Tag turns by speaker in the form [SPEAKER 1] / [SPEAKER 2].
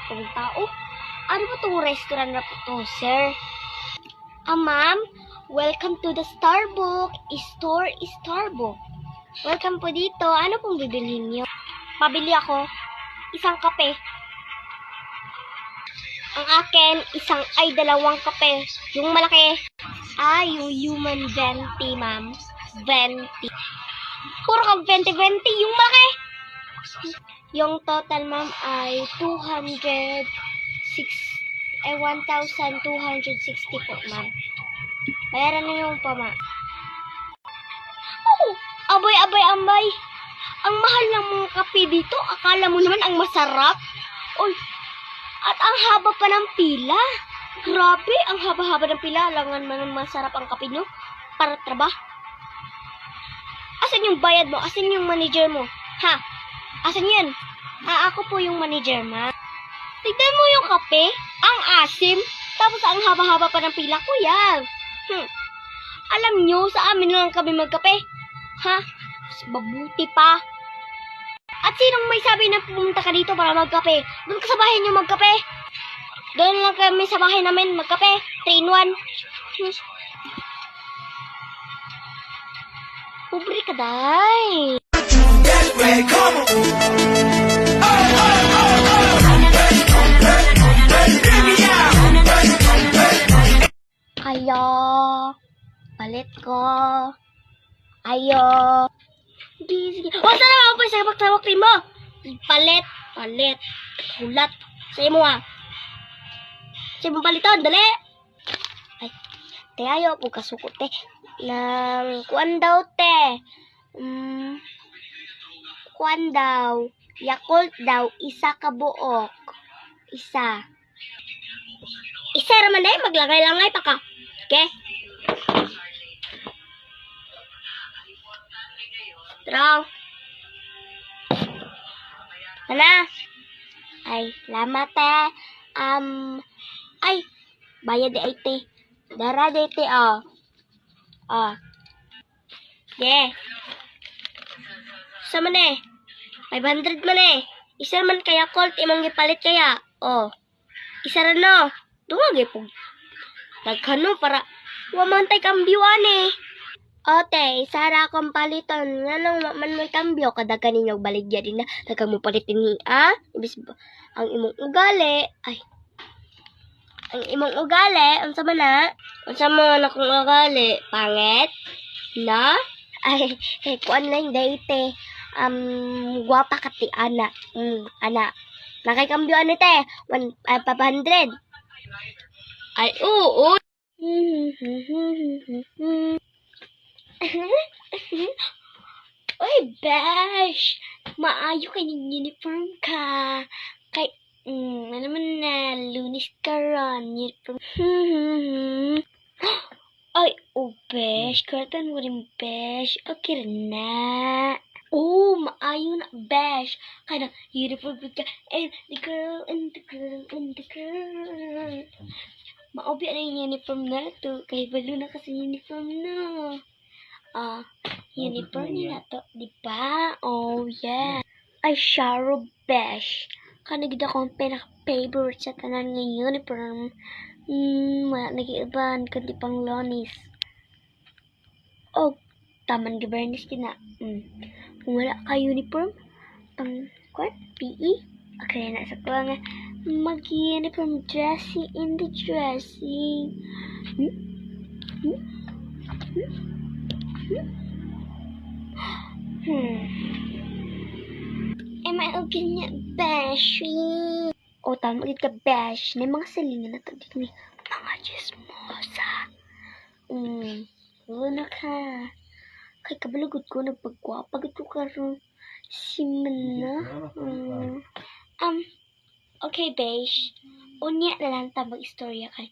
[SPEAKER 1] tong tao. Ano ba tong restaurant na to, sir? Ma'am, welcome to the Starbucks. Starbucks. Welcome po dito. Ano pong bibilhin niyo? Pabili ako. Isang kape. Ang akin, dalawang kape. Yung malaki. Yung human 20, ma'am. 20. Puro ka 20. Yung malaki. Yung total, ma'am, ay 1,260 po, ma'am. Bayaran na yung pa, ma'am. Oh, abay. Ang mahal ng mga kape dito. Akala mo naman ang masarap. Oy, at ang haba pa ng pila. Grabe, ang haba-haba ng pila. Alangan man masarap ang kape nyo para trabaho. Asan yung bayad mo? Asan yung manager mo? Ha? Asan yan? Ako po yung manager, ma. Tignan mo yung kape. Ang asim. Tapos ang haba-haba pa ng pila, kuya. Alam nyo, sa amin lang kami magkape. Ha? Mas mabuti pa. At sinong may sabi na pumunta ka dito para magkape? Doon ka sa bahay nyo magkape. Doon lang kami sa bahay namin magkape. 3-in-1. Pobre ka, day. Ayo, palit ko. Ayo. Sige. O, sana ako pa sa sabak-sabak mo. Palit. Ulat. Sa'yo mo, Sa'yo mo paliton, dali. Ay, te, ayaw po kasukot, te. Nang, kuwan daw, te. Kuwan daw. Yakult daw, isa ka buok. Isa raman dahil, maglangay-langay pa ka. Okay? Strong. Ano? Ay, lamat ay, bayad di ay te. Dara di te, Yeah. Sa man 500 man Isa man kaya colt, imong gipalit kaya. Isa rin no. Dumagay po. Nagkano para wamantay kambyuan Ote, isa ra akong paliton. Nga man may kambyo, kadagan ninyo baligya din na. Dagang mo palitin ni Ibis ang imong ugali. Ang imong ugali, unsa man na? Unsa man akong ugali? Pangit? Na? Kuan lang dayte. Guwapa ka ti ana. Ana. Nakikambyo ano te? 500. Ay, oo. Oy, Besh! Maayo kay uniform ka. Kay, alam mo na, Lunis ka ron. Uniform. Ay, Besh. Karatan mo rin, Besh. Okay rin na. Maayo na, Besh. Kaya uniform ka. And the girl. Maobi na yung uniform na to. Kay balo na kasi uniform na. Uniform na to, di ba? Oh, yeah. Ay, Sharo Besh. Kanagid akong pinaka-favorite sa tanan ng uniform. Wala nag-iiban, kundi pang Lonis. Taman Governis din na. Kung wala ka uniform, pang, PE? Okay, nasa ko nga, mag-uniform dressing in the dressing. Maugin niya, Besh. Tama ulit ka, Besh. May mga salingan na tagdik ni mga chismosa. Wala ka. Kay kabalagod ko, nagpagwapagod ko karon. Simana. Okay, Besh. Unya na lang tabang istorya kay.